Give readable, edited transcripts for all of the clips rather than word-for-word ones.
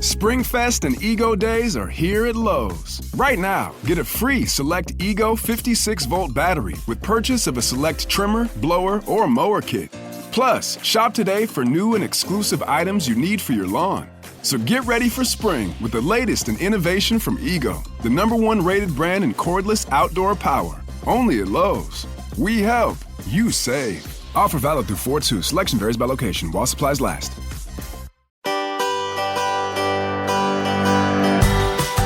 Springfest and Ego Days are here at Lowe's. Right now, get a free Select Ego 56-volt battery with purchase of a Select trimmer, blower, or mower kit. Plus, shop today for new and exclusive items you need for your lawn. So get ready for spring with the latest in innovation from Ego, the #1 rated brand in cordless outdoor power. Only at Lowe's. We help, you save. Offer valid through 4/2. Selection varies by location while supplies last.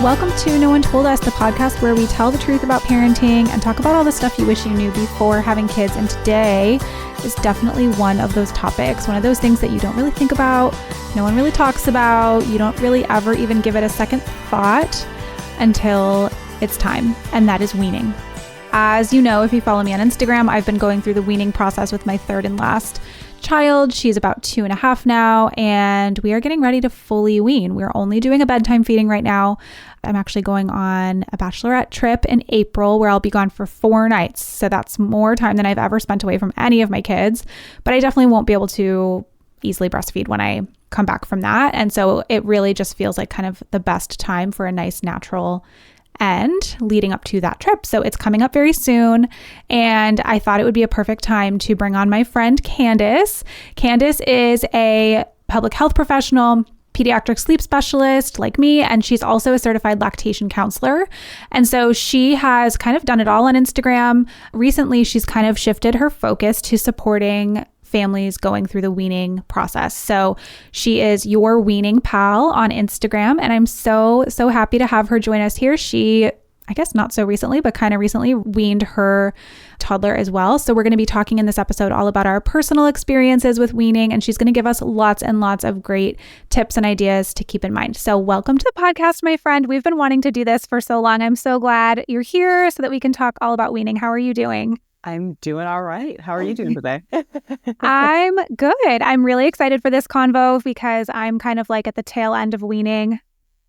Welcome to No One Told Us, the podcast where we tell the truth about parenting and talk about all the stuff you wish you knew before having kids. And today is definitely one of those topics, one of those things that you don't really think about, no one really talks about, you don't really ever even give it a second thought until it's time, and that is weaning. As you know, if you follow me on Instagram, I've been going through the weaning process with my third and last child. She's about 2.5 now, and we are getting ready to fully wean. We're only doing a bedtime feeding right now. I'm actually going on a bachelorette trip in April where I'll be gone for 4 nights. So that's more time than I've ever spent away from any of my kids, but I definitely won't be able to easily breastfeed when I come back from that. And so it really just feels like kind of the best time for a nice natural end leading up to that trip. So it's coming up very soon, and I thought it would be a perfect time to bring on my friend Candace. Candace is a public health professional, pediatric sleep specialist like me, and she's also a certified lactation counselor. And so she has kind of done it all on Instagram. Recently, she's kind of shifted her focus to supporting families going through the weaning process. So she is your Weaning Pal on Instagram, and I'm so happy to have her join us here. She, I guess not so recently, but kind of recently weaned her toddler as well. So we're going to be talking in this episode all about our personal experiences with weaning, and she's going to give us lots and lots of great tips and ideas to keep in mind. So welcome to the podcast, my friend. We've been wanting to do this for so long. I'm so glad you're here so that we can talk all about weaning. How are you doing? I'm doing all right. How are you doing today? I'm good. I'm really excited for this convo because I'm kind of like at the tail end of weaning.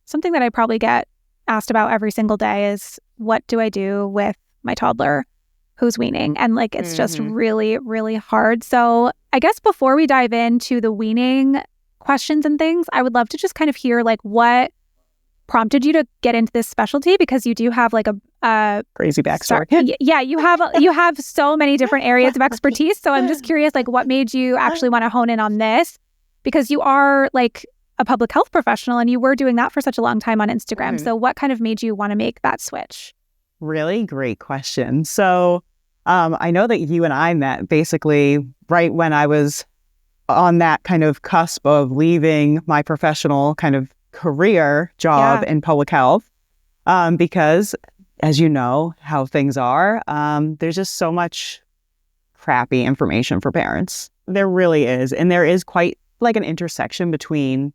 Something that I probably get asked about every single day is, what do I do with my toddler who's weaning? And like, it's just really, really hard. So I guess before we dive into the weaning questions and things, I would love to just kind of hear like what prompted you to get into this specialty, because you do have like a crazy backstory. Yeah, you have so many different areas of expertise. So I'm just curious, like, what made you actually want to hone in on this? Because you are like a public health professional and you were doing that for such a long time on Instagram. So what kind of made you want to make that switch? Really great question. So I know that you and I met basically right when I was on that kind of cusp of leaving my professional kind of career job in public health, because as you know how things are, there's just so much crappy information for parents. There really is. And there is quite like an intersection between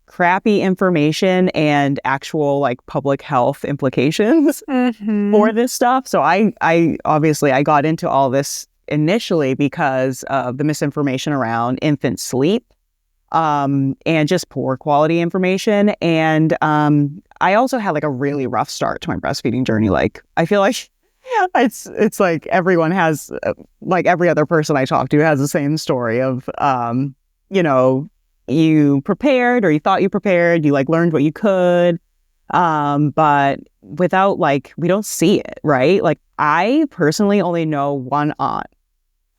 crappy information and actual like public health implications for this stuff. So I obviously I got into all this initially because of the misinformation around infant sleep. And just poor quality information. And I also had like a really rough start to my breastfeeding journey. Like, I feel like it's like everyone has, like every other person I talk to has the same story of, you prepared or you thought you prepared, you like learned what you could, but without like, we don't see it, right? Like, I personally only know one aunt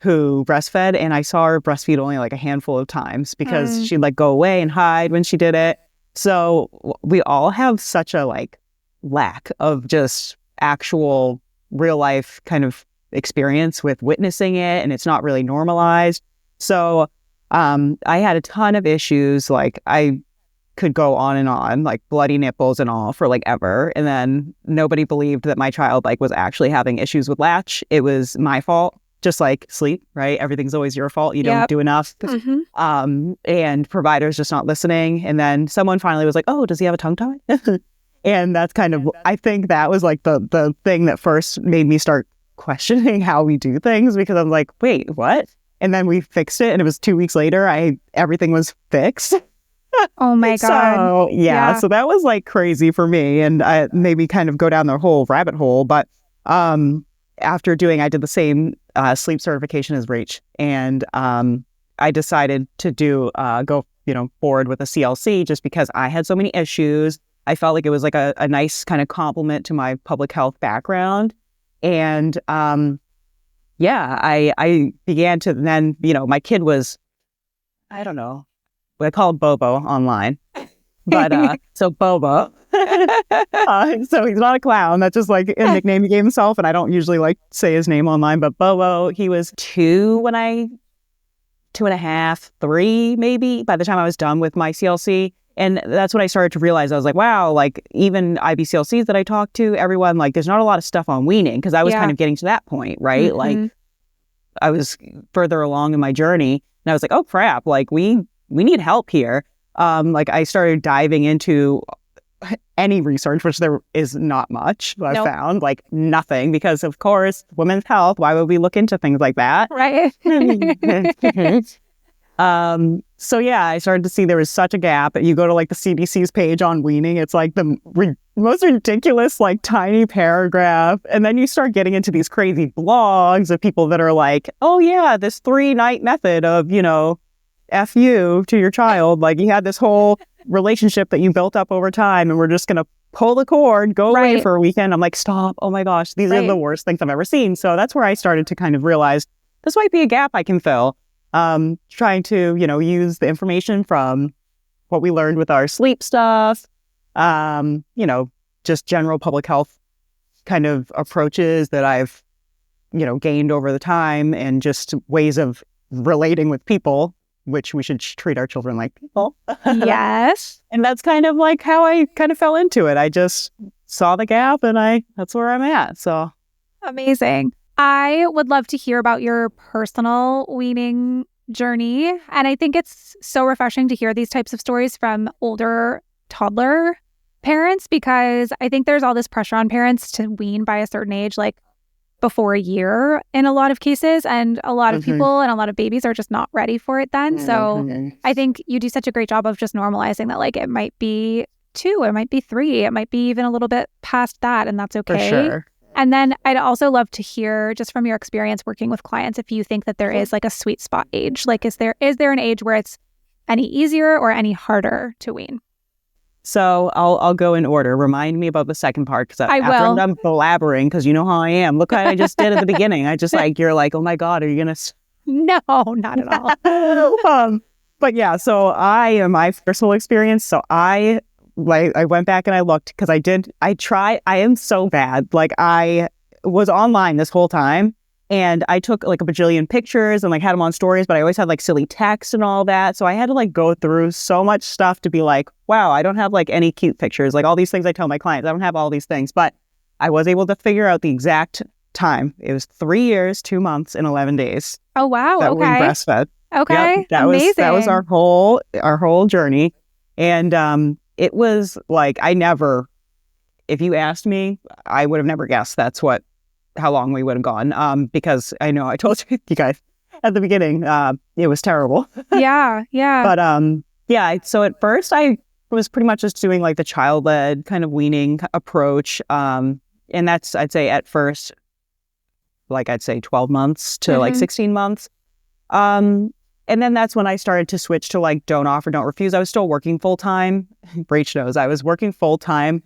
who breastfed, and I saw her breastfeed only like a handful of times because she'd like go away and hide when she did it. So we all have such a like lack of just actual real life kind of experience with witnessing it, and it's not really normalized. So I had a ton of issues. Like, I could go on and on, like bloody nipples and all for like ever. And then nobody believed that my child like was actually having issues with latch. It was my fault. Just like sleep, right? Everything's always your fault. You don't do enough. And providers just not listening. And then someone finally was like, oh, does he have a tongue tie? And that's kind of, I think that was like the thing that first made me start questioning how we do things, because I'm like, wait, what? And then we fixed it. And it was 2 weeks later, everything was fixed. Oh my God. So so that was like crazy for me. And I maybe kind of go down the whole rabbit hole. But after I did the same sleep certification as Rach. And I decided to go forward with a CLC just because I had so many issues. I felt like it was like a nice kind of complement to my public health background. And I began to then, my kid was, I don't know, I call him Bobo online. But so Bobo. So he's not a clown. That's just like a nickname he gave himself. And I don't usually like say his name online. But Bobo, he was 2.5, 3 maybe by the time I was done with my CLC. And that's when I started to realize, I was like, wow, like even IBCLCs that I talked to, everyone, like there's not a lot of stuff on weaning because I was kind of getting to that point, right? Mm-hmm. Like I was further along in my journey and I was like, oh crap, like we need help here. Like I started diving into any research, which there is not much. I found like nothing because of course, women's health, why would we look into things like that? Right. So yeah, I started to see there was such a gap. You go to like the CDC's page on weaning, it's like the most ridiculous, like tiny paragraph. And then you start getting into these crazy blogs of people that are like, oh yeah, this 3-night method of, F you to your child. Like you had this whole relationship that you built up over time and we're just going to pull the cord, go away for a weekend. I'm like, stop. Oh my gosh, these are the worst things I've ever seen. So that's where I started to kind of realize this might be a gap I can fill. Trying to, use the information from what we learned with our sleep stuff, just general public health kind of approaches that I've, gained over the time and just ways of relating with people, which we should treat our children like people. Yes. And that's kind of like how I kind of fell into it. I just saw the gap and that's where I'm at. So amazing. I would love to hear about your personal weaning journey. And I think it's so refreshing to hear these types of stories from older toddler parents because I think there's all this pressure on parents to wean by a certain age, like before a year in a lot of cases. And a lot of people and a lot of babies are just not ready for it then. So I think you do such a great job of just normalizing that, like, it might be 2, it might be 3, it might be even a little bit past that. And that's okay. For sure. And then I'd also love to hear just from your experience working with clients, if you think that there is like a sweet spot age, like is there an age where it's any easier or any harder to wean? So I'll go in order. Remind me about the second part because after will. I'm blabbering, because you know how I am. Look how I just did at the beginning. I just you're like, oh my God, are you gonna? No, not at all. But yeah, so my personal experience. So I went back and I looked because I am so bad. Like I was online this whole time and I took like a bajillion pictures and like had them on stories, but I always had like silly text and all that. So I had to like go through so much stuff to be like, wow, I don't have like any cute pictures. Like all these things I tell my clients, I don't have all these things, but I was able to figure out the exact time. It was 3 years, 2 months, and 11 days. Oh, wow. That we breastfed. Okay. Yep, amazing. That was our whole journey. And, it was like, if you asked me, I would have never guessed how long we would have gone. Because I know I told you guys at the beginning, it was terrible. Yeah. But, so at first I was pretty much just doing like the child-led kind of weaning approach. And that's, I'd say at first, like I'd say 12 months to like 16 months. And then that's when I started to switch to like don't offer, don't refuse. I was still working full time. Rach knows I was working full time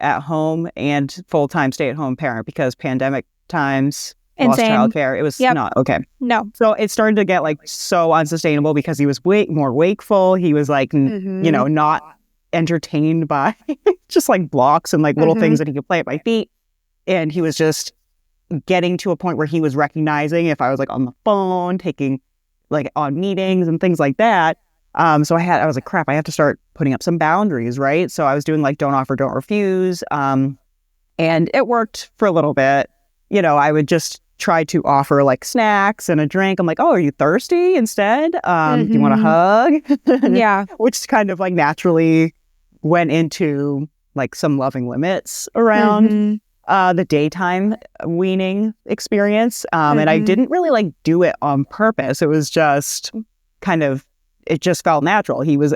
at home and full time stay at home parent because pandemic times, lost childcare. It was not okay. No. So it started to get like so unsustainable because he was more wakeful. He was like, not entertained by just like blocks and like little things that he could play at my feet. And he was just getting to a point where he was recognizing if I was like on the phone, taking like on meetings and things like that. So I was like, crap, I have to start putting up some boundaries, right? So I was doing like don't offer, don't refuse. And it worked for a little bit. I would just try to offer like snacks and a drink. I'm like, oh, are you thirsty instead? Do you want a hug? Yeah. Which kind of like naturally went into like some loving limits around the daytime weaning experience. And I didn't really like do it on purpose. It was just it just felt natural. He was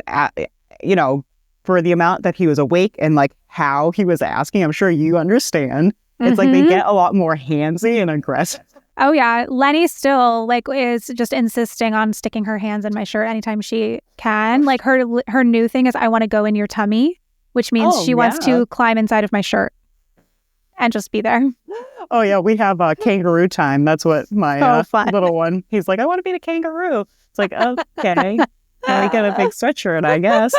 for the amount that he was awake and like how he was asking, I'm sure you understand. It's like they get a lot more handsy and aggressive Oh yeah, Lenny still like is just insisting on sticking her hands in my shirt anytime she can. Like her new thing is I want to go in your tummy, which means she wants to climb inside of my shirt and just be there. Oh yeah, we have kangaroo time. That's what my little one. He's like, I want to be the kangaroo. It's like, okay, now we get a big sweatshirt, I guess.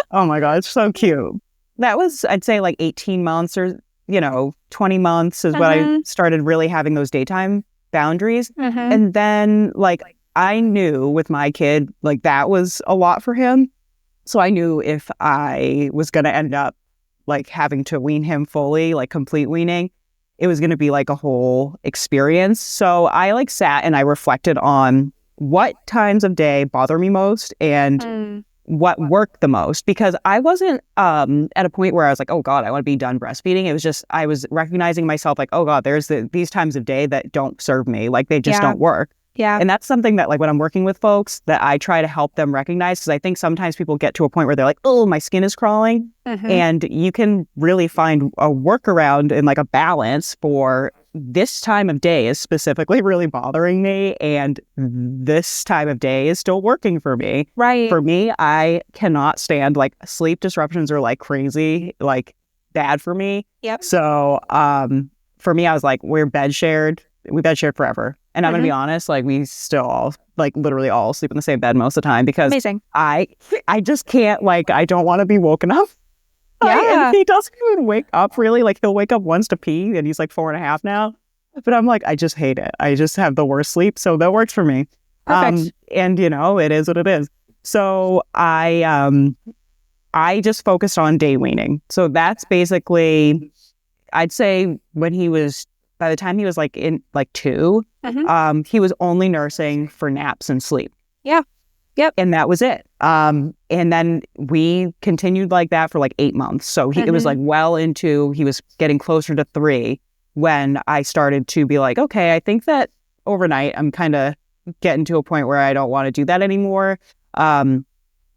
Oh my god, it's so cute. That was, I'd say, like 18 months or 20 months is when I started really having those daytime boundaries. And then like I knew with my kid, like that was a lot for him. So I knew if I was going to end up like having to wean him fully, like complete weaning, it was going to be like a whole experience. So I like sat and I reflected on what times of day bother me most and what worked the most, because I wasn't at a point where I was like, oh God, I want to be done breastfeeding. It was just, I was recognizing myself like, oh God, there's these times of day that don't serve me. Like they just don't work. Yeah. And that's something that like when I'm working with folks that I try to help them recognize, because I think sometimes people get to a point where they're like, oh, my skin is crawling. And you can really find a workaround and like a balance for this time of day is specifically really bothering me. And this time of day is still working for me. Right. For me, I cannot stand like sleep disruptions are like crazy, like bad for me. Yep. So for me, I was like, we bed shared forever. And I'm going to be honest, like we still all, like literally all sleep in the same bed most of the time because I just can't, like, I don't want to be woken up. Yeah. And he doesn't even wake up really. Like he'll wake up once to pee and he's like 4.5 now. But I'm like, I just hate it. I just have the worst sleep. So that works for me. Perfect. And it is what it is. So I just focused on day weaning. So that's basically, I'd say by the time he was like in like 2, he was only nursing for naps and sleep. Yeah. Yep. And that was it. And then we continued like that for like 8 months. So it was like he was getting closer to 3 when I started to be like, okay, I think that overnight I'm kind of getting to a point where I don't want to do that anymore.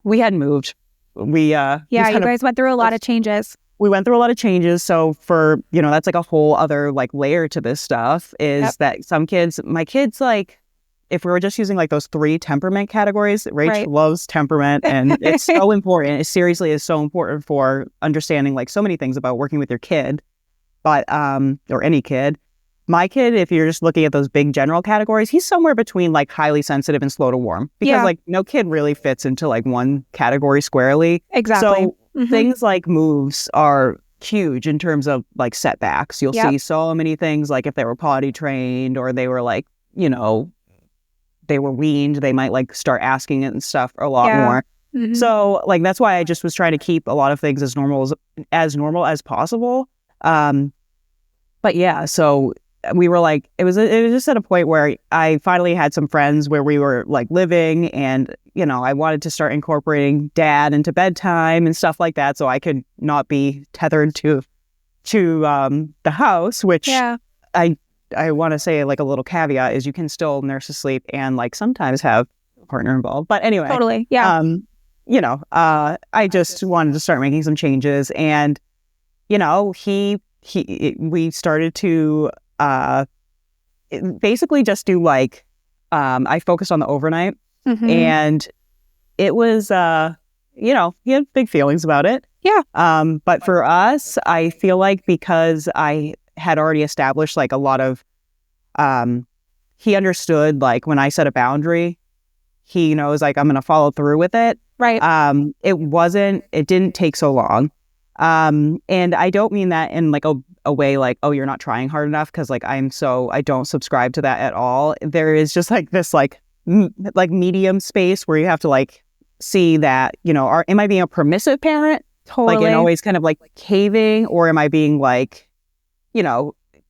We had moved. You guys went through a lot of changes. We went through a lot of changes. So for, that's like a whole other like layer to this stuff is that my kids, like, if we were just using like those 3 temperament categories, Rach loves temperament and it's so important. It seriously is so important for understanding like so many things about working with your kid, but, or any kid. My kid, if you're just looking at those big general categories, he's somewhere between like highly sensitive and slow to warm because like no kid really fits into like one category squarely. Exactly. So things like moves are huge in terms of like setbacks. You'll see so many things like if they were potty trained or they were like, they were weaned, they might like start asking it and stuff a lot more. So like that's why I just was trying to keep a lot of things as normal as possible. But yeah, so we were like, it was just at a point where I finally had some friends where we were like living and, I wanted to start incorporating dad into bedtime and stuff like that. So I could not be tethered to the house, which I want to say like a little caveat is you can still nurse asleep and like sometimes have a partner involved. But anyway, totally. Yeah. I just wanted to start making some changes and, we started to basically just do like, I focused on the overnight and it was, he had big feelings about it. Yeah. But for us, I feel like because I had already established like a lot of, he understood like when I set a boundary, he knows like I'm going to follow through with it. Right. It didn't take so long. And I don't mean that in like a way like, oh, you're not trying hard enough. Cause like I don't subscribe to that at all. There is just like this like medium space where you have to like see that, am I being a permissive parent? Totally. Like and always kind of like caving, or am I being like,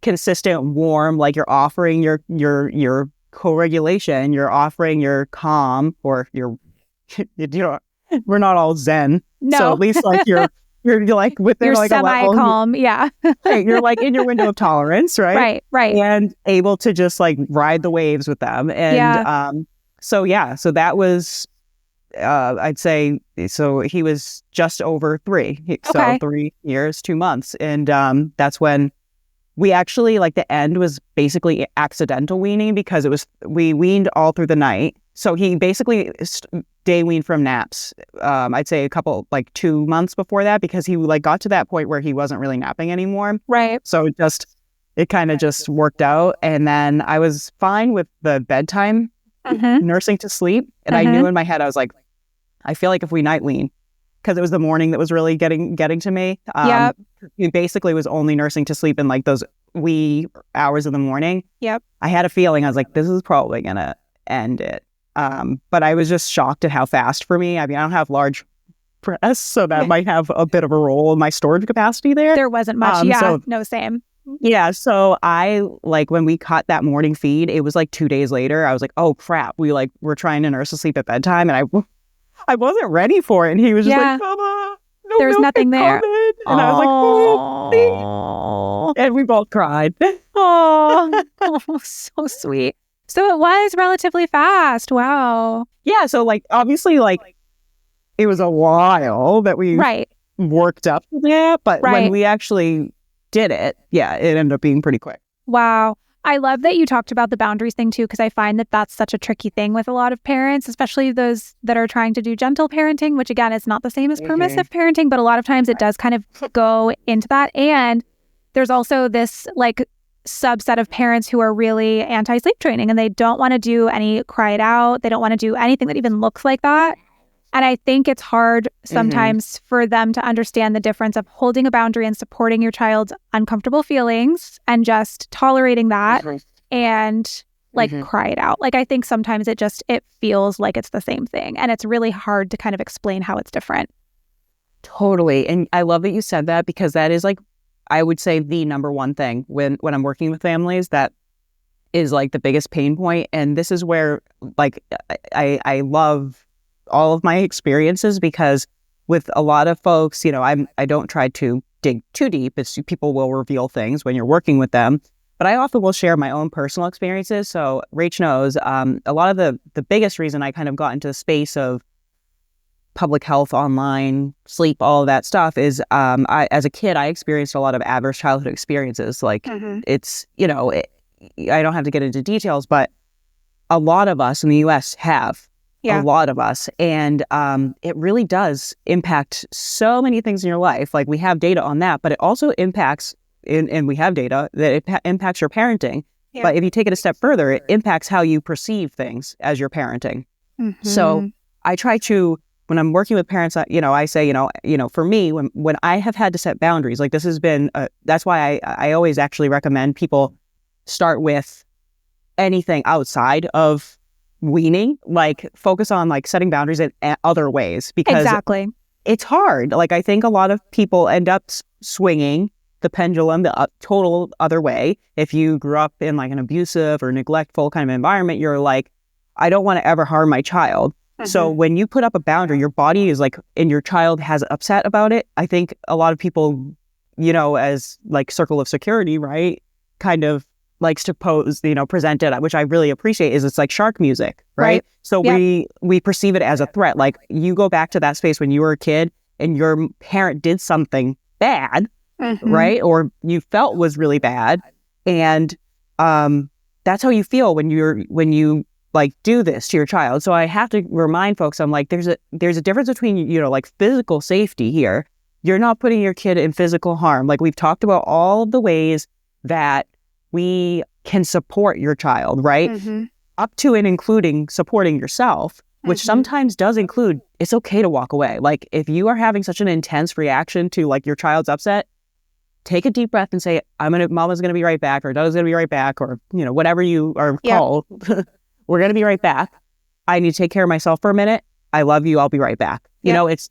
consistent, warm, like you're offering your co-regulation, you're offering your calm, or your, we're not all Zen. No. So at least like you're like within you're like a level. Semi-calm, yeah. Right, you're like in your window of tolerance, right? Right. And able to just like ride the waves with them. And so that was, I'd say, so he was just over 3. So 3 years, 2 months. And that's when we actually, like, the end was basically accidental weaning because we weaned all through the night. So he basically day weaned from naps. I'd say 2 months before that, because he like got to that point where he wasn't really napping anymore. Right. So it kind of just worked out. And then I was fine with the bedtime nursing to sleep. And I knew in my head, I was like, I feel like if we night wean, because it was the morning that was really getting to me. He basically was only nursing to sleep in like those wee hours of the morning. Yep. I had a feeling, I was like, this is probably going to end it. But I was just shocked at how fast for me. I mean, I don't have large breasts, so that might have a bit of a role in my storage capacity there. There wasn't much. Same. Yeah. So when we caught that morning feed, it was like 2 days later. I was like, oh crap. We're trying to nurse to sleep at bedtime. And I wasn't ready for it. And he was just like, Mama, no, there's nothing there. And I was like, oh, and we both cried. Oh, so sweet. So it was relatively fast. Wow. Yeah. So obviously it was a while that we worked up to that. But when we actually did it, it ended up being pretty quick. Wow. I love that you talked about the boundaries thing too, because I find that that's such a tricky thing with a lot of parents, especially those that are trying to do gentle parenting, which again is not the same as permissive parenting, but a lot of times it does kind of go into that. And there's also this subset of parents who are really anti-sleep training, and they don't want to do any cry it out. They don't want to do anything that even looks like that. And I think it's hard sometimes for them to understand the difference of holding a boundary and supporting your child's uncomfortable feelings and just tolerating that and cry it out. I think sometimes it feels like it's the same thing, and it's really hard to kind of explain how it's different. Totally. And I love that you said that, because that is I would say the number one thing when I'm working with families that is the biggest pain point. And this is where I love all of my experiences, because with a lot of folks, I don't try to dig too deep. It's people will reveal things when you're working with them, but I often will share my own personal experiences. So Rach knows a lot of the biggest reason I kind of got into the space of public health, online, sleep, all of that stuff is as a kid, I experienced a lot of adverse childhood experiences. It's, I don't have to get into details, but a lot of us in the U.S. have. A lot of us. And it really does impact so many things in your life. We have data on that, but it also impacts, and we have data that it impacts your parenting. Yeah. But if you take it a step further, it impacts how you perceive things as you're parenting. So I try to, when I'm working with parents, I say, for me, when I have had to set boundaries, this has been, that's why I always actually recommend people start with anything outside of weaning, focus on setting boundaries in other ways, because it's hard. I think a lot of people end up swinging the pendulum the total other way. If you grew up in an abusive or neglectful kind of environment, you're I don't want to ever harm my child. So when you put up a boundary, your body is and your child has upset about it. I think a lot of people, as circle of security, right, kind of likes to present it, which I really appreciate, is it's like shark music, right? So we perceive it as a threat. You go back to that space when you were a kid and your parent did something bad, right? Or you felt was really bad. And that's how you feel when you do this to your child. So I have to remind folks, I'm there's a difference between, physical safety here. You're not putting your kid in physical harm. We've talked about all of the ways that we can support your child, right? Up to and including supporting yourself, which sometimes does include, it's okay to walk away. If you are having such an intense reaction to your child's upset, take a deep breath and say, Mama's going to be right back, or Dada's going to be right back, or, whatever you are called. We're going to be right back. I need to take care of myself for a minute. I love you. I'll be right back. It's,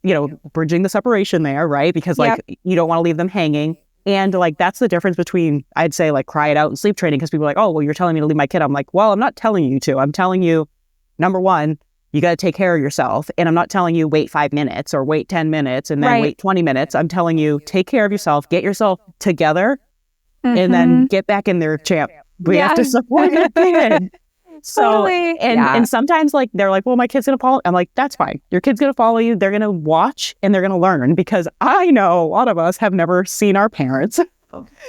bridging the separation there, right? Because you don't want to leave them hanging. And that's the difference between, I'd say, cry it out and sleep training, because people are oh, well, you're telling me to leave my kid. I'm well, I'm not telling you to. I'm telling you, number one, you got to take care of yourself. And I'm not telling you wait 5 minutes or wait 10 minutes and then wait 20 minutes. I'm telling you, take care of yourself, get yourself together, and then get back in there, champ. We have to support your kid. So, and sometimes they're well, my kid's going to follow. I'm that's fine. Your kid's going to follow you. They're going to watch and they're going to learn, because I know a lot of us have never seen our parents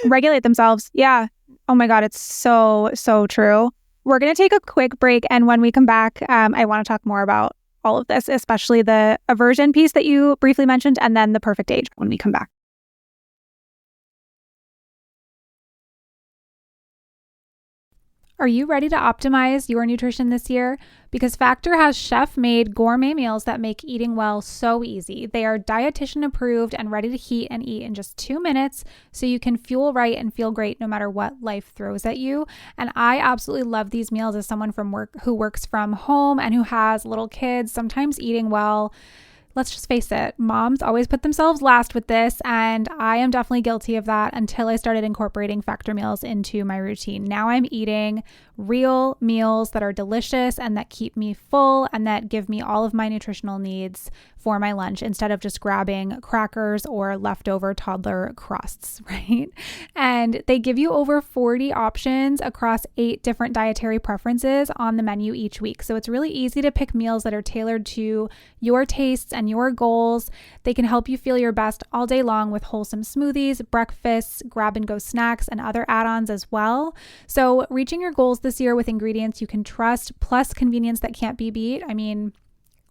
regulate themselves. Yeah. Oh my God, it's so, so true. We're going to take a quick break. And when we come back, I want to talk more about all of this, especially the aversion piece that you briefly mentioned, and then the perfect age when we come back. Are you ready to optimize your nutrition this year? Because Factor has chef-made gourmet meals that make eating well so easy. They are dietitian approved and ready to heat and eat in just 2 minutes, so you can fuel right and feel great no matter what life throws at you. And I absolutely love these meals as someone from work who works from home and who has little kids. Sometimes eating well, let's just face it, moms always put themselves last with this, and I am definitely guilty of that until I started incorporating Factor meals into my routine. Now I'm eating real meals that are delicious and that keep me full and that give me all of my nutritional needs for my lunch instead of just grabbing crackers or leftover toddler crusts, right? And they give you over 40 options across 8 different dietary preferences on the menu each week. So it's really easy to pick meals that are tailored to your tastes and your goals. They can help you feel your best all day long with wholesome smoothies, breakfasts, grab and go snacks, and other add-ons as well. So reaching your goals this year with ingredients you can trust, plus convenience that can't be beat. I mean,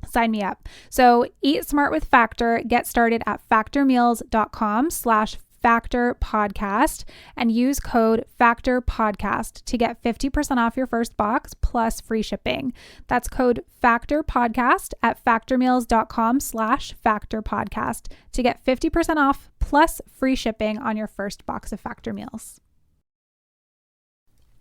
sign me up. So eat smart with Factor. Get started at factormeals.com/Factor podcast and use code Factor podcast to get 50% off your first box plus free shipping. That's code Factor podcast at factormeals.com/Factor podcast to get 50% off plus free shipping on your first box of Factor meals.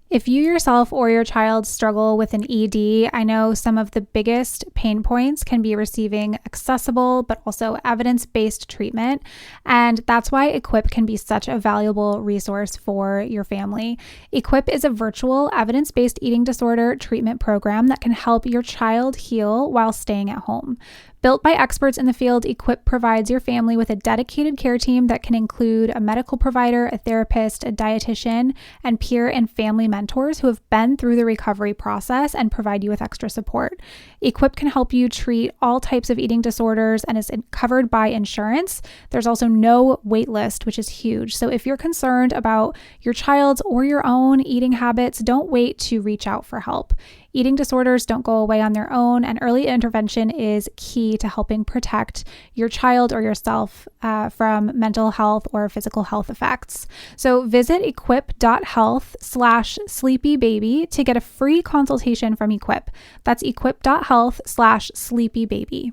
If you yourself or your child struggle with an ED, I know some of the biggest pain points can be receiving accessible but also evidence-based treatment, and that's why Equip can be such a valuable resource for your family. Equip is a virtual evidence-based eating disorder treatment program that can help your child heal while staying at home. Built by experts in the field, Equip provides your family with a dedicated care team that can include a medical provider, a therapist, a dietitian, and peer and family mentors who have been through the recovery process and provide you with extra support. Equip can help you treat all types of eating disorders and is covered by insurance. There's also no wait list, which is huge. So if you're concerned about your child's or your own eating habits, don't wait to reach out for help. Eating disorders don't go away on their own, and early intervention is key to helping protect your child or yourself from mental health or physical health effects. So visit equip.health/sleepybaby to get a free consultation from Equip. That's equip.health/sleepybaby.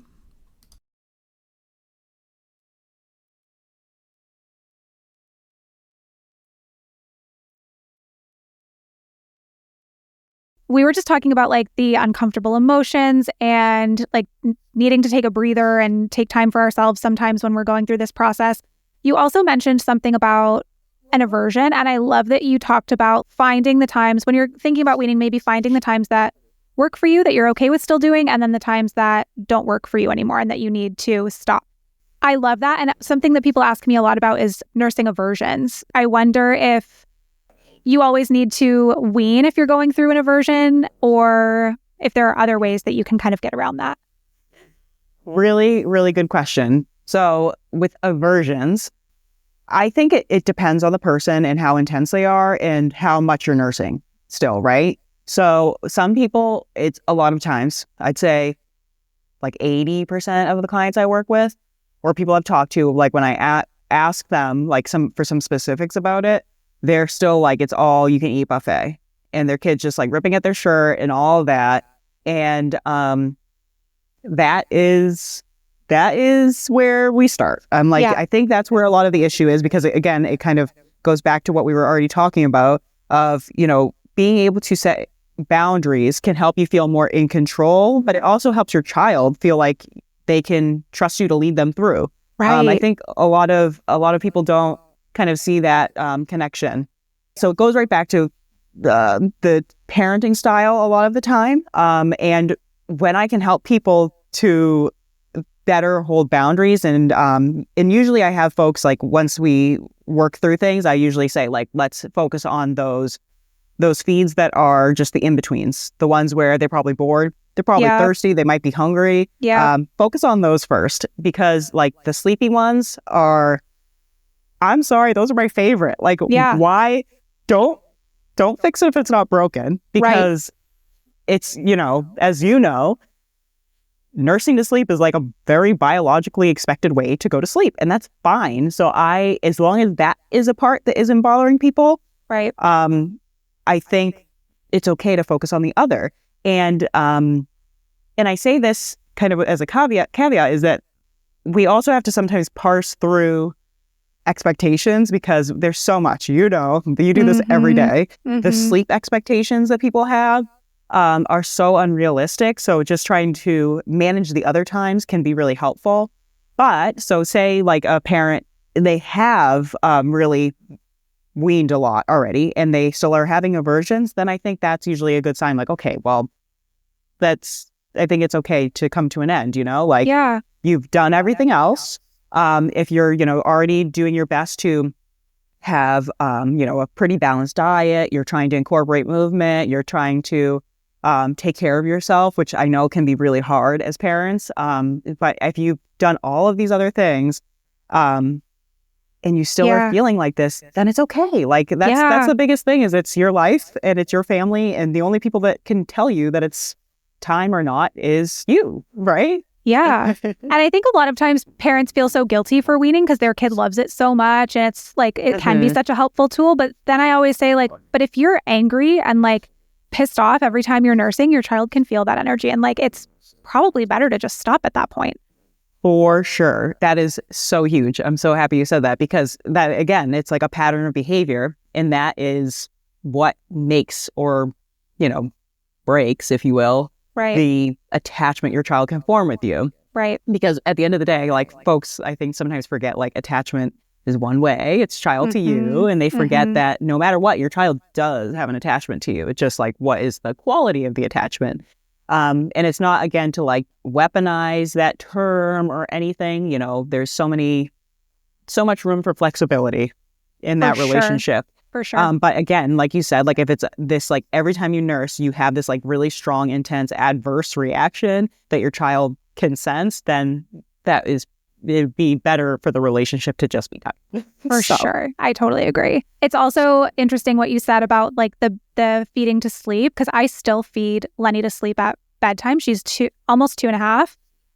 We were just talking about like the uncomfortable emotions and like needing to take a breather and take time for ourselves sometimes when we're going through this process. You also mentioned something about an aversion, and I love that you talked about finding the times when you're thinking about weaning, maybe finding the times that work for you, that you're okay with still doing, and then the times that don't work for you anymore and that you need to stop. I love that. And something that people ask me a lot about is nursing aversions. I wonder if you always need to wean if you're going through an aversion, or if there are other ways that you can kind of get around that. Really, really good question. So with aversions, I think it depends on the person and how intense they are and how much you're nursing still, right? So some people, it's a lot of times, I'd say like 80% of the clients I work with or people I've talked to, like when I ask them like for some specifics about it, they're still like, it's all you can eat buffet, and their kids just like ripping at their shirt and all of that. And that is where we start. I'm like, yeah. I think that's where a lot of the issue is, because again, it kind of goes back to what we were already talking about of, being able to set boundaries can help you feel more in control, but it also helps your child feel like they can trust you to lead them through. Right. I think a lot of people don't kind of see that connection. So it goes right back to the parenting style a lot of the time. And when I can help people to better hold boundaries, and usually I have folks like once we work through things, I usually say like, let's focus on those feeds that are just the in-betweens, the ones where they're probably bored, they're probably thirsty, they might be hungry. Focus on those first, because like the sleepy ones are, I'm sorry, those are my favorite. Like, why don't fix it if it's not broken? Because it's, as you know, nursing to sleep is like a very biologically expected way to go to sleep, and that's fine. So as long as that is a part that isn't bothering people, right? I think it's okay to focus on the other. And I say this kind of as a caveat is that we also have to sometimes parse through expectations, because there's so much, you do this every day. The sleep expectations that people have are so unrealistic. So just trying to manage the other times can be really helpful. But so say like a parent, they have really weaned a lot already and they still are having aversions, then I think that's usually a good sign. Like, okay, well, I think it's okay to come to an end, like you've done everything else. If you're, already doing your best to have, a pretty balanced diet, you're trying to incorporate movement, you're trying to take care of yourself, which I know can be really hard as parents. But if you've done all of these other things, and you still are feeling like this, then it's okay. Like that's the biggest thing, is it's your life and it's your family, and the only people that can tell you that it's time or not is you, right? Yeah. And I think a lot of times parents feel so guilty for weaning because their kid loves it so much, and it's like it can be such a helpful tool. But then I always say, like, but if you're angry and like pissed off every time you're nursing, your child can feel that energy, and like it's probably better to just stop at that point. For sure. That is so huge. I'm so happy you said that, because that, again, it's like a pattern of behavior, and that is what makes or, breaks, if you will, the attachment your child can form with you. Right. Because at the end of the day, like folks, I think sometimes forget, like, attachment is one way. It's child to you. And they forget that no matter what, your child does have an attachment to you. It's just like, what is the quality of the attachment? And it's not, again, to like weaponize that term or anything. There's so much room for flexibility in that relationship. For sure. But again, like you said, like if it's this, like every time you nurse, you have this like really strong, intense adverse reaction that your child can sense, then it'd be better for the relationship to just be cut. For sure. I totally agree. It's also interesting what you said about like the feeding to sleep, because I still feed Lenny to sleep at bedtime. She's almost 2.5.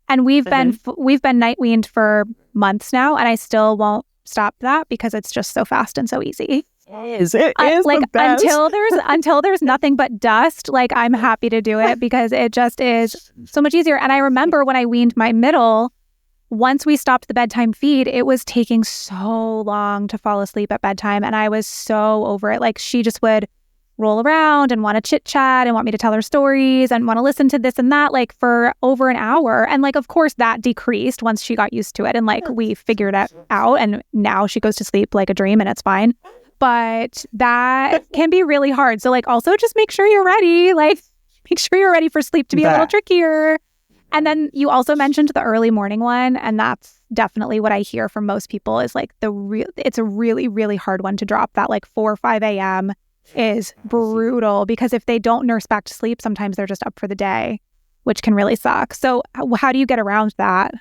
And we've been night weaned for months now, and I still won't stop that because it's just so fast and so easy. It is like the best. until there's nothing but dust, like I'm happy to do it because it just is so much easier. And I remember when I weaned my middle, once we stopped the bedtime feed, it was taking so long to fall asleep at bedtime, and I was so over it. Like she just would roll around and want to chit chat and want me to tell her stories and want to listen to this and that, like for over an hour. And like, of course that decreased once she got used to it, and like we figured it out, and now she goes to sleep like a dream and it's fine. But that can be really hard. So like also just make sure you're ready. Like make sure you're ready for sleep to be a little trickier. And then you also mentioned the early morning one. And that's definitely what I hear from most people is like it's a really, really hard one to drop. That like 4 or 5 a.m. is brutal, because if they don't nurse back to sleep, sometimes they're just up for the day, which can really suck. So how do you get around that?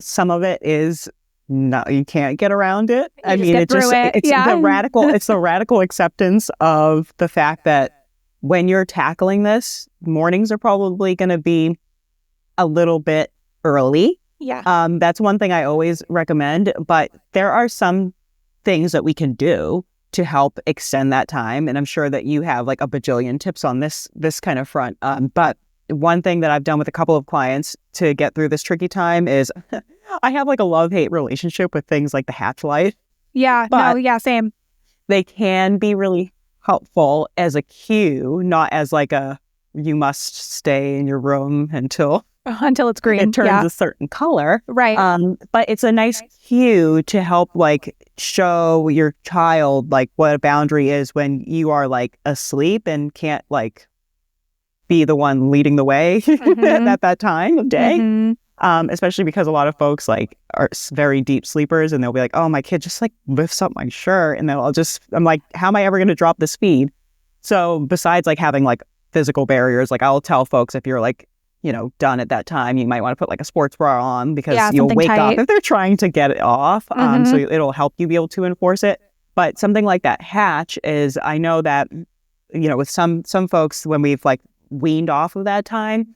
Some of it is no, you can't get around it. I mean, it's the radical acceptance of the fact that when you're tackling this, mornings are probably going to be a little bit early. Yeah. That's one thing I always recommend, but there are some things that we can do to help extend that time. And I'm sure that you have like a bajillion tips on this kind of front. But one thing that I've done with a couple of clients to get through this tricky time is I have like a love-hate relationship with things like the hatch light. Yeah, same. They can be really helpful as a cue, not as like a you must stay in your room until it's green. It turns a certain color. Right. But it's a nice cue to help like show your child like what a boundary is when you are like asleep and can't like be the one leading the way at that time of day. Especially because a lot of folks like are very deep sleepers, and they'll be like, oh, my kid just like lifts up my shirt, and then I'm like, how am I ever going to drop this feed? So besides like having like physical barriers, like I'll tell folks, if you're like, done at that time. You might want to put like a sports bra on because you'll something wake tight. up if they're trying to get it off. So it'll help you be able to enforce it. But something like that hatch is, I know that, with some folks, when we've like weaned off of that time,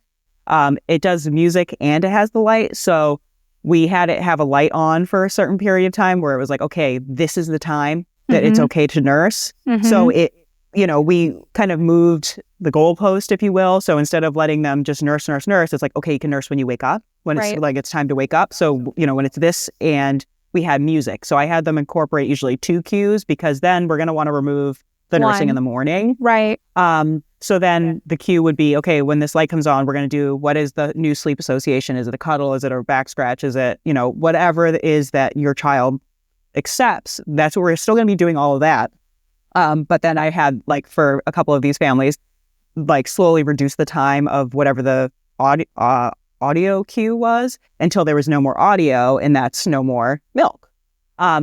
it does music and it has the light. So we had it have a light on for a certain period of time where it was like, okay, this is the time that it's okay to nurse. So it, we kind of moved the goalpost, if you will. So instead of letting them just nurse, it's like, okay, you can nurse when you wake up, when it's like it's time to wake up. So, when it's this, and we had music. So I had them incorporate usually 2 cues, because then we're going to want to remove the nursing in the morning. Right. So then the cue would be, okay, when this light comes on, we're going to do, what is the new sleep association? Is it a cuddle? Is it a back scratch? Is it, whatever it is that your child accepts? That's what we're still going to be doing, all of that. But then I had, like, for a couple of these families, like, slowly reduce the time of whatever the audio cue was until there was no more audio, and that's no more milk.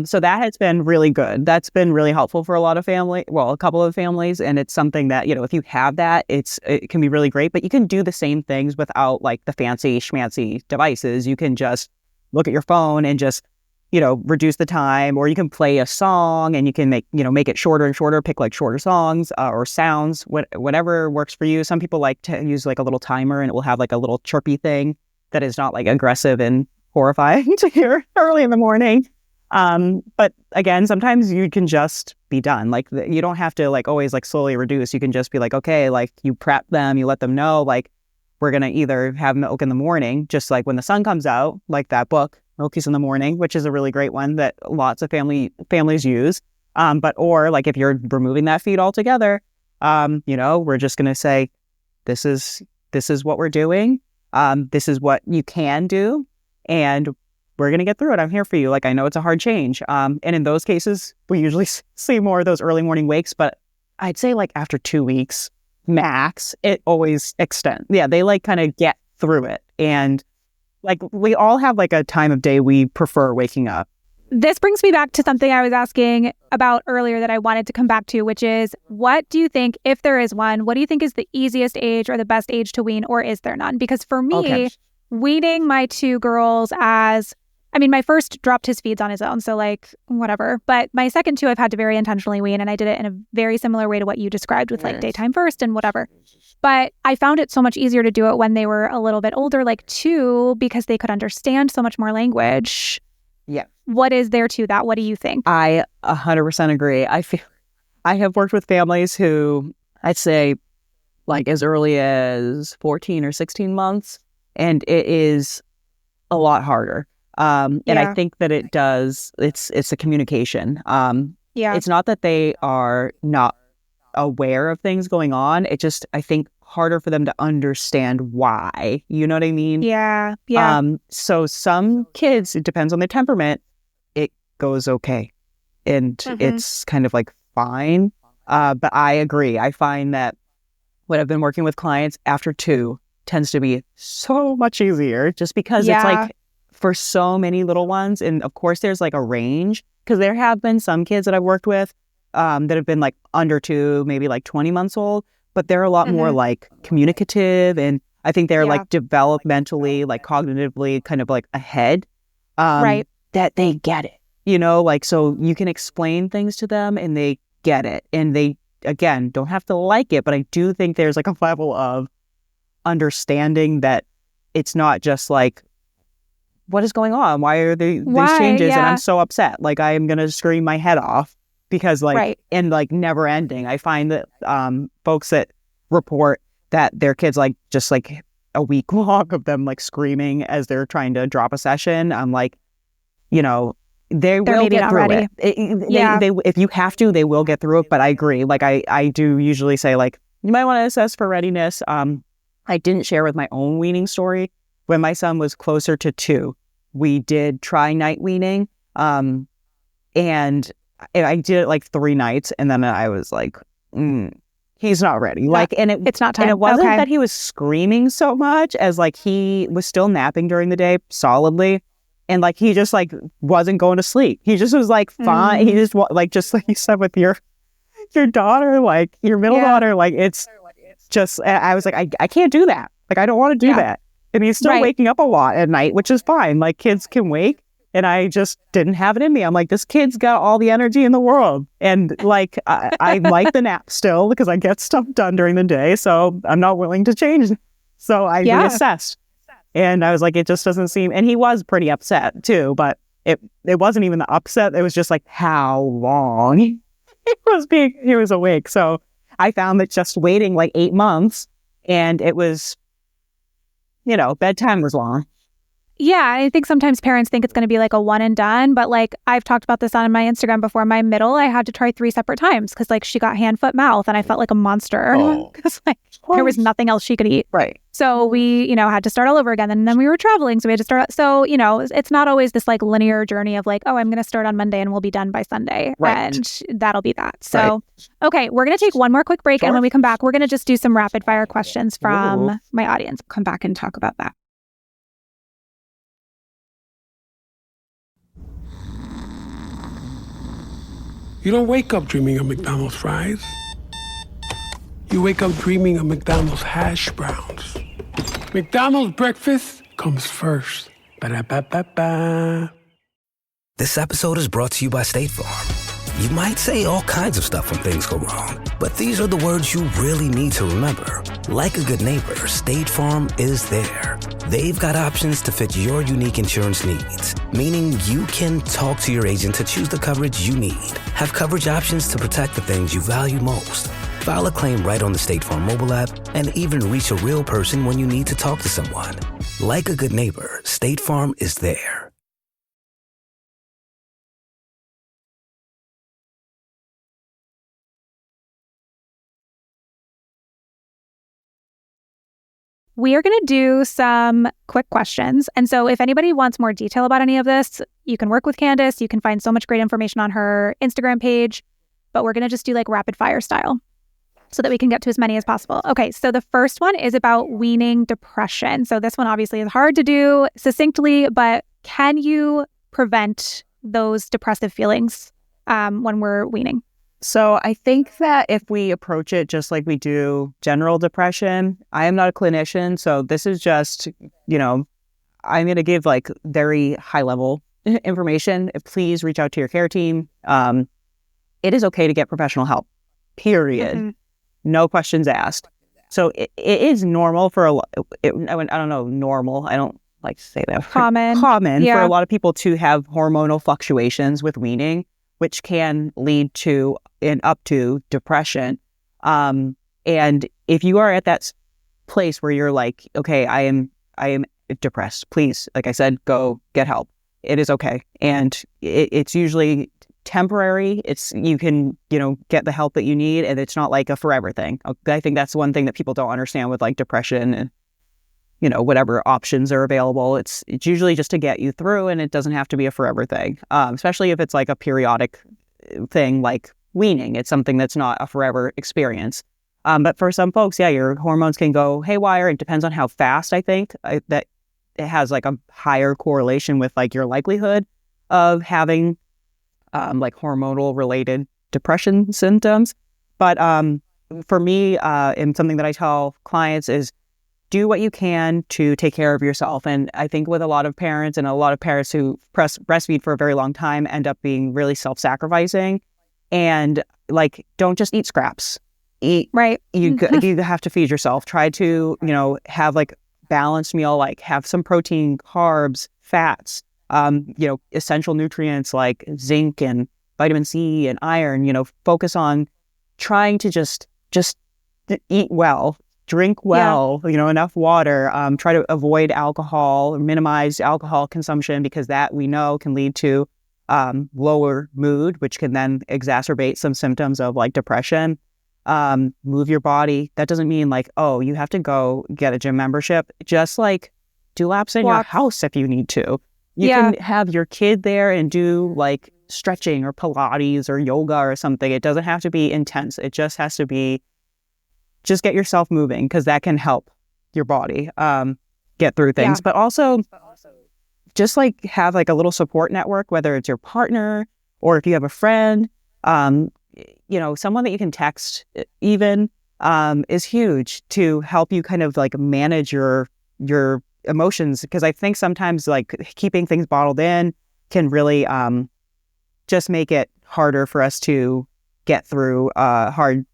So that has been really good. That's been really helpful for a couple of families. And it's something that, if you have that, it can be really great. But you can do the same things without like the fancy schmancy devices. You can just look at your phone and just, reduce the time, or you can play a song and you can make it shorter and shorter, pick like shorter songs or sounds, whatever works for you. Some people like to use like a little timer, and it will have like a little chirpy thing that is not like aggressive and horrifying to hear early in the morning. But again, sometimes you can just be done. Like you don't have to like always like slowly reduce. You can just be like, okay, like you prep them, you let them know, like we're going to either have milk in the morning, just like when the sun comes out, like that book, Milky's in the Morning, which is a really great one that lots of families use. Or like if you're removing that feed altogether, we're just going to say, this is what we're doing. This is what you can do. And we're going to get through it. I'm here for you. Like, I know it's a hard change. And in those cases, we usually see more of those early morning wakes, but I'd say like after 2 weeks max, it always extends. Yeah. They like kind of get through it. And like, we all have like a time of day we prefer waking up. This brings me back to something I was asking about earlier that I wanted to come back to, which is, what do you think, if there is one, what do you think is the easiest age or the best age to wean, or is there none? Because for me, weaning my 2 girls my first dropped his feeds on his own, so like whatever. But my second 2, I've had to very intentionally wean, and I did it in a very similar way to what you described with like daytime first and whatever. But I found it so much easier to do it when they were a little bit older, like 2, because they could understand so much more language. Yeah. What is there to that? What do you think? I 100% agree. I have worked with families who I'd say like as early as 14 or 16 months, and it is a lot harder. And I think that it's a communication. It's not that they are not aware of things going on. It just, I think, harder for them to understand why. You know what I mean? Yeah. So some kids, it depends on their temperament, it goes okay. And it's kind of like fine. But I agree. I find that when I've been working with clients after 2 tends to be so much easier, just because it's like, for so many little ones. And of course there's like a range, because there have been some kids that I've worked with that have been like under 2, maybe like 20 months old, but they're a lot more like communicative, and I think they're like developmentally, like cognitively kind of like ahead, that they get it, like, so you can explain things to them and they get it, and they, again, don't have to like it, but I do think there's like a level of understanding that it's not just like, what is going on? Why are these changes? And I'm so upset. Like, I am going to scream my head off, because like, and like never ending. I find that folks that report that their kids like just like a week long of them like screaming as they're trying to drop a session, I'm like, they will get through it. They, if you have to, they will get through it. But I agree. Like I do usually say like, you might want to assess for readiness. I didn't share with my own weaning story. When my son was closer to 2, we did try night weaning. And I did it like 3 nights. And then I was like, he's not ready. Like, and it's not time. And it wasn't that he was screaming so much as like he was still napping during the day solidly. And like, he just like wasn't going to sleep. He just was like, fine. He just like you said with your daughter, like your middle daughter, like it's just, I was like, I can't do that. Like, I don't want to do that. And he's still waking up a lot at night, which is fine. Like, kids can wake. And I just didn't have it in me. I'm like, this kid's got all the energy in the world. And like, I like the nap still because I get stuff done during the day. So I'm not willing to change. So I reassessed. And I was like, it just doesn't seem, and he was pretty upset too, but it wasn't even the upset. It was just like how long he was awake. So I found that just waiting like 8 months, and it was, bedtime was long. Yeah, I think sometimes parents think it's going to be like a one and done, but like I've talked about this on my Instagram before. My middle, I had to try 3 separate times because like she got hand, foot, mouth, and I felt like a monster because like there was nothing else she could eat. Right. So we, had to start all over again, and then we were traveling, so we had to start. So it's not always this like linear journey of like, oh, I'm going to start on Monday and we'll be done by Sunday, and that'll be that. So okay, we're going to take one more quick break, and when we come back, we're going to just do some rapid fire questions from my audience. Come back and talk about that. You don't wake up dreaming of McDonald's fries. You wake up dreaming of McDonald's hash browns. McDonald's breakfast comes first. Ba-da-ba-ba-ba. This episode is brought to you by State Farm. You might say all kinds of stuff when things go wrong, but these are the words you really need to remember. Like a good neighbor, State Farm is there. They've got options to fit your unique insurance needs, meaning you can talk to your agent to choose the coverage you need. Have coverage options to protect the things you value most. File a claim right on the State Farm mobile app, and even reach a real person when you need to talk to someone. Like a good neighbor, State Farm is there. We are going to do some quick questions. And so if anybody wants more detail about any of this, you can work with Candace. You can find so much great information on her Instagram page. But we're going to just do like rapid fire style so that we can get to as many as possible. Okay, so the first one is about weaning depression. So this one obviously is hard to do succinctly, but can you prevent those depressive feelings when we're weaning? So I think that if we approach it just like we do general depression, I am not a clinician, so this is just, I'm going to give like very high level information. Please reach out to your care team. It is okay to get professional help, period. Mm-hmm. No questions asked. So it is normal for I don't know, normal. I don't like to say that. Common for a lot of people to have hormonal fluctuations with weaning, which can lead to and up to depression. And if you are at that place where you're like, okay, I am depressed, please, like I said, go get help. It is okay. And it's usually temporary. You can, get the help that you need, and it's not like a forever thing. I think that's one thing that people don't understand with like depression and, whatever options are available. It's usually just to get you through, and it doesn't have to be a forever thing, especially if it's like a periodic thing like weaning. It's something that's not a forever experience. But for some folks, your hormones can go haywire. It depends on how fast, I think, that it has like a higher correlation with like your likelihood of having like hormonal related depression symptoms. But for me, and something that I tell clients is do what you can to take care of yourself. And I think with a lot of parents who breastfeed for a very long time end up being really self-sacrificing, and like, don't just eat scraps. You have to feed yourself. Try to, have like balanced meal, like have some protein, carbs, fats, essential nutrients like zinc and vitamin C and iron, focus on trying to just eat well, drink well, enough water, try to avoid alcohol, minimize alcohol consumption, because that we know can lead to lower mood, which can then exacerbate some symptoms of like depression. Move your body. That doesn't mean like, oh, you have to go get a gym membership. Just like do laps in your house if you need to. You can have your kid there and do like stretching or Pilates or yoga or something. It doesn't have to be intense. It just has to be, just get yourself moving, because that can help your body get through things. But also just like have like a little support network, whether it's your partner or if you have a friend, someone that you can text even is huge to help you kind of like manage your emotions, because I think sometimes like keeping things bottled in can really just make it harder for us to get through hard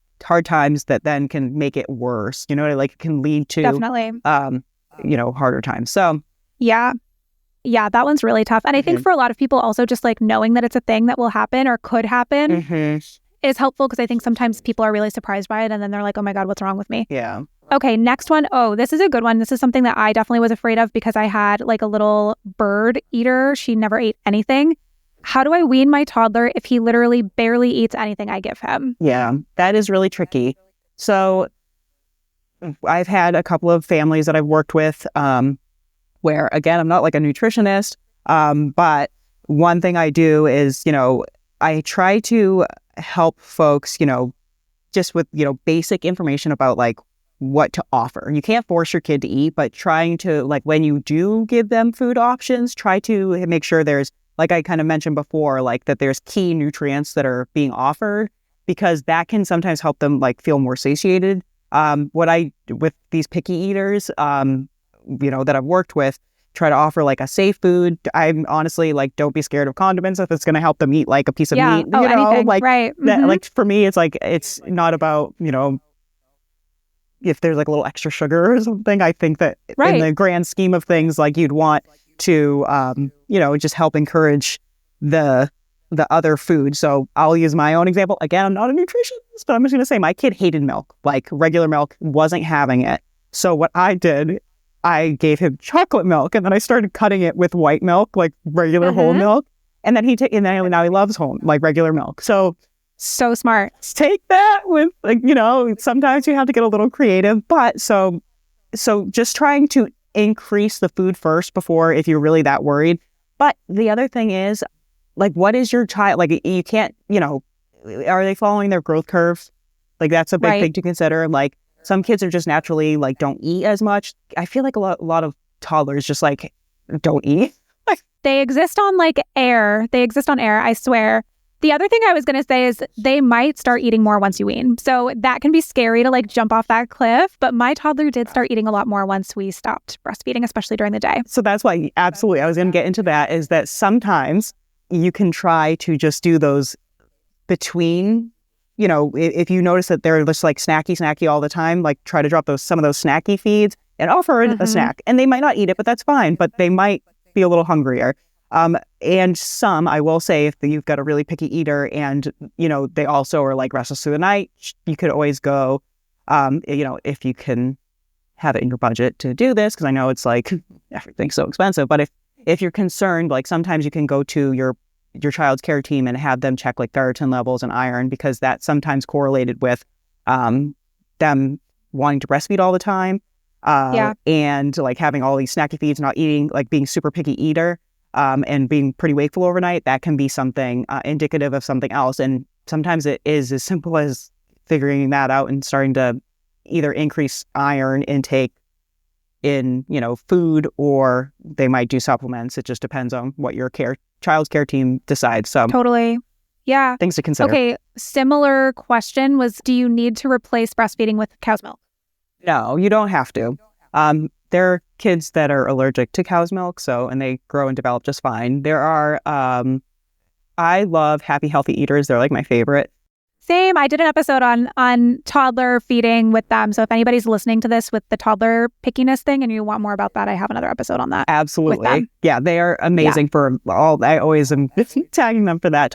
times that then can make it worse. You know, like it can lead to Definitely. Harder times. So yeah, that one's really tough. And I think for a lot of people also just like knowing that it's a thing that will happen or could happen is helpful, because I think sometimes people are really surprised by it and then they're like, oh my God, what's wrong with me? Yeah. Okay, next one. Oh, this is a good one. This is something that I definitely was afraid of because I had like a little bird eater. She never ate anything. How do I wean my toddler if he literally barely eats anything I give him? Yeah, that is really tricky. So I've had a couple of families that I've worked with where, again, I'm not like a nutritionist, but one thing I do is, I try to help folks, just with, basic information about like what to offer. You can't force your kid to eat, but trying to, like, when you do give them food options, try to make sure there's, like I kind of mentioned before, like that there's key nutrients that are being offered, because that can sometimes help them like feel more satiated. With these picky eaters, that I've worked with, try to offer like a safe food. I'm honestly like, don't be scared of condiments if it's going to help them eat like a piece of meat. Anything. Like right. that. Like for me, it's like, it's not about, if there's like a little extra sugar or something. I think that in the grand scheme of things, like you'd want to, just help encourage the other food. So I'll use my own example. Again, I'm not a nutritionist, but I'm just going to say my kid hated milk, like regular milk, wasn't having it. So what I did, I gave him chocolate milk, and then I started cutting it with white milk, like regular whole milk. And then now he loves like regular milk. So smart. Take that with like, sometimes you have to get a little creative, but so just trying to increase the food first before, if you're really that worried. But the other thing is, like, what is your child, like, you can't, are they following their growth curve? Like, that's a big thing to consider. Like, some kids are just naturally, like, don't eat as much. I feel like a lot of toddlers just, like, don't eat. They exist on, like, air. I swear. The other thing I was going to say is they might start eating more once you wean. So that can be scary to, like, jump off that cliff. But my toddler did start eating a lot more once we stopped breastfeeding, especially during the day. So that's why, absolutely, I was going to get into that, is that sometimes you can try to just do those between, if you notice that they're just like snacky all the time, like try to drop some of those snacky feeds and offer a snack. And they might not eat it, but that's fine. But they might be a little hungrier. And some, I will say, if you've got a really picky eater and, they also are like restless through the night, you could always go, if you can have it in your budget to do this, because I know it's like everything's so expensive. But if you're concerned, like sometimes you can go to your child's care team and have them check like ferritin levels and iron, because that's sometimes correlated with them wanting to breastfeed all the time. And like having all these snacky feeds, not eating, like being super picky eater, and being pretty wakeful overnight, that can be something indicative of something else. And sometimes it is as simple as figuring that out and starting to either increase iron intake in, food, or they might do supplements. It just depends on what your child's care team decides. So totally. Yeah. Things to consider. Okay. Similar question was, do you need to replace breastfeeding with cow's milk? No, you don't have to. There are kids that are allergic to cow's milk, and they grow and develop just fine. There are, I love happy, healthy eaters. They're like my favorite. Same. I did an episode on toddler feeding with them. So if anybody's listening to this with the toddler pickiness thing and you want more about that, I have another episode on that. Absolutely. Yeah, they are amazing for all. I always am tagging them for that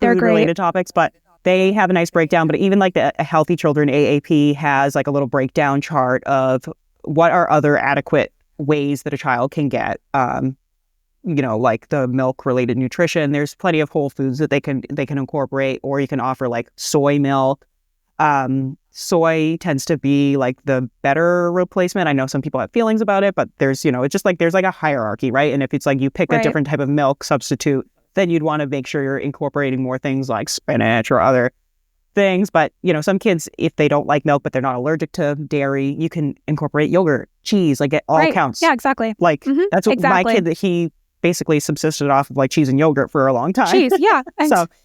they're great. Related topics, but they have a nice breakdown. But even like the Healthy Children AAP has like a little breakdown chart of what are other adequate ways that a child can get, like the milk-related nutrition. There's plenty of whole foods that they can incorporate, or you can offer like soy milk. Soy tends to be like the better replacement. I know some people have feelings about it, but there's, it's just like there's like a hierarchy, right? And if it's like you pick a different type of milk substitute, then you'd want to make sure you're incorporating more things like spinach or other things. But, some kids, if they don't like milk, but they're not allergic to dairy, you can incorporate yogurt, cheese, like it all counts. Yeah, exactly. Like that's what my kid, that he basically subsisted off of like cheese and yogurt for a long time. Cheese, yeah.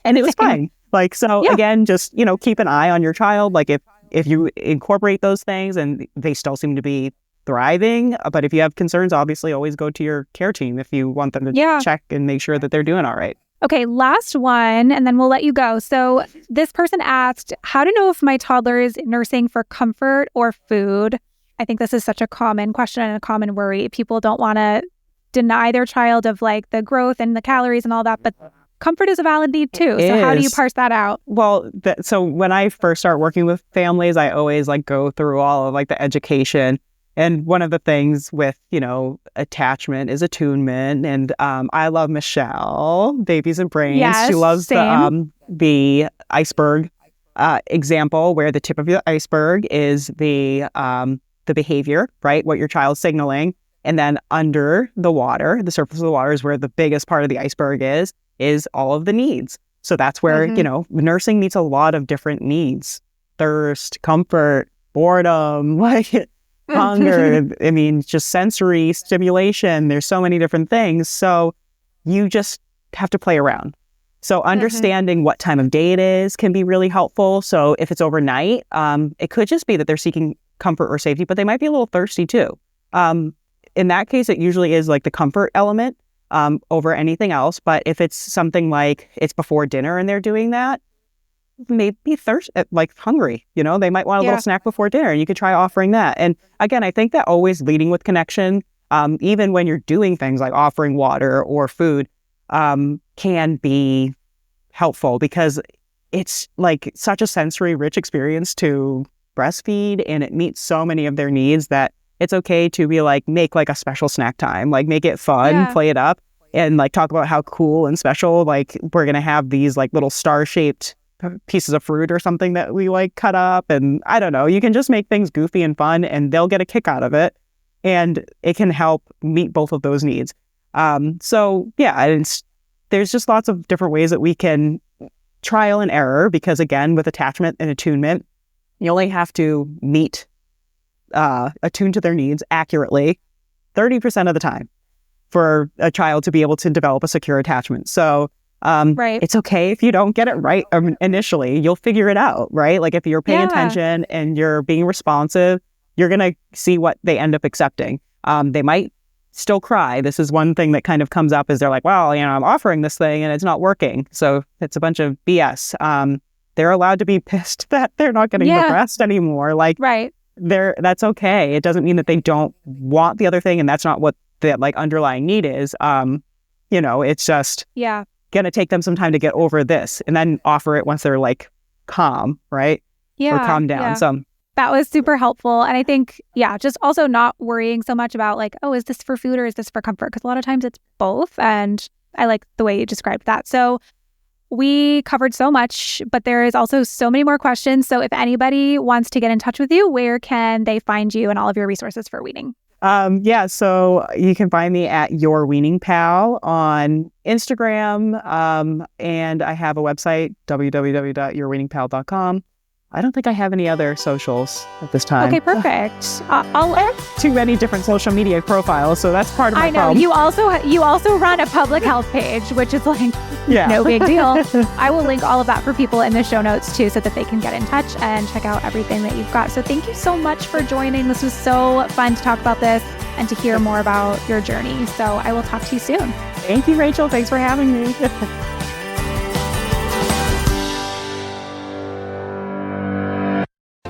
And it was fine. Like, again, just, keep an eye on your child. Like if you incorporate those things and they still seem to be thriving. But if you have concerns, obviously always go to your care team if you want them to check and make sure that they're doing all right. Okay, last one, and then we'll let you go. So this person asked, how to know if my toddler is nursing for comfort or food? I think this is such a common question and a common worry. People don't want to deny their child of like the growth and the calories and all that, but comfort is a valid need too. So how do you parse that out? Well, so when I first start working with families, I always like go through all of like the education. And one of the things with, attachment is attunement. And I love Michelle, Babies and Brains. Yes, she loves same. the iceberg example where the tip of the iceberg is the behavior, right? What your child's signaling. And then under the water, the surface of the water is where the biggest part of the iceberg is all of the needs. So that's where, nursing meets a lot of different needs. Thirst, comfort, boredom, like hunger, just sensory stimulation. There's so many different things. So you just have to play around. So understanding what time of day it is can be really helpful. So if it's overnight, it could just be that they're seeking comfort or safety, but they might be a little thirsty too. In that case, it usually is like the comfort element over anything else. But if it's something like it's before dinner and they're doing that, maybe hungry, they might want a little snack before dinner, and you could try offering that. And again, I think that always leading with connection, even when you're doing things like offering water or food, can be helpful because it's like such a sensory rich experience to breastfeed, and it meets so many of their needs that it's okay to be like, make like a special snack time, like make it fun, play it up, and like talk about how cool and special, like we're going to have these like little star-shaped pieces of fruit or something that we like cut up. And I don't know, you can just make things goofy and fun and they'll get a kick out of it. And it can help meet both of those needs. So yeah, there's just lots of different ways that we can trial and error, because again, with attachment and attunement, you only have to attune to their needs accurately 30% of the time for a child to be able to develop a secure attachment. So it's okay if you don't get it right initially. You'll figure it out, right? Like if you're paying attention and you're being responsive, you're going to see what they end up accepting. They might still cry. This is one thing that kind of comes up is they're like, well, I'm offering this thing and it's not working. So it's a bunch of BS. They're allowed to be pissed that they're not getting the breast anymore. Like, that's okay. It doesn't mean that they don't want the other thing, and that's not what the like underlying need is. It's just gonna take them some time to get over this, and then offer it once they're like calm, right? Or calm down. So that was super helpful. And I think, just also not worrying so much about like, oh, is this for food or is this for comfort? Because a lot of times it's both. And I like the way you described that. So we covered so much, but there is also so many more questions. So if anybody wants to get in touch with you, where can they find you and all of your resources for weaning? So you can find me at Your Weaning Pal on Instagram. And I have a website, www.yourweaningpal.com. I don't think I have any other socials at this time. Okay, perfect. I have too many different social media profiles, so that's part of my problem. You also run a public health page, which is like no big deal. I will link all of that for people in the show notes too, so that they can get in touch and check out everything that you've got. So thank you so much for joining. This was so fun to talk about this and to hear more about your journey. So I will talk to you soon. Thank you, Rachel. Thanks for having me.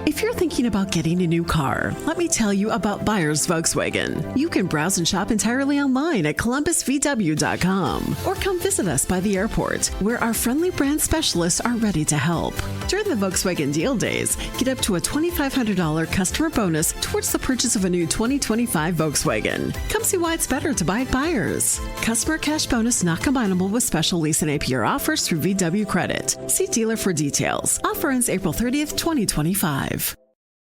If you're thinking about getting a new car, let me tell you about Buyers Volkswagen. You can browse and shop entirely online at columbusvw.com or come visit us by the airport, where our friendly brand specialists are ready to help. During the Volkswagen Deal Days, get up to a $2,500 customer bonus towards the purchase of a new 2025 Volkswagen. Come see why it's better to buy at Buyers. Customer cash bonus not combinable with special lease and APR offers through VW Credit. See dealer for details. Offer ends April 30th, 2025.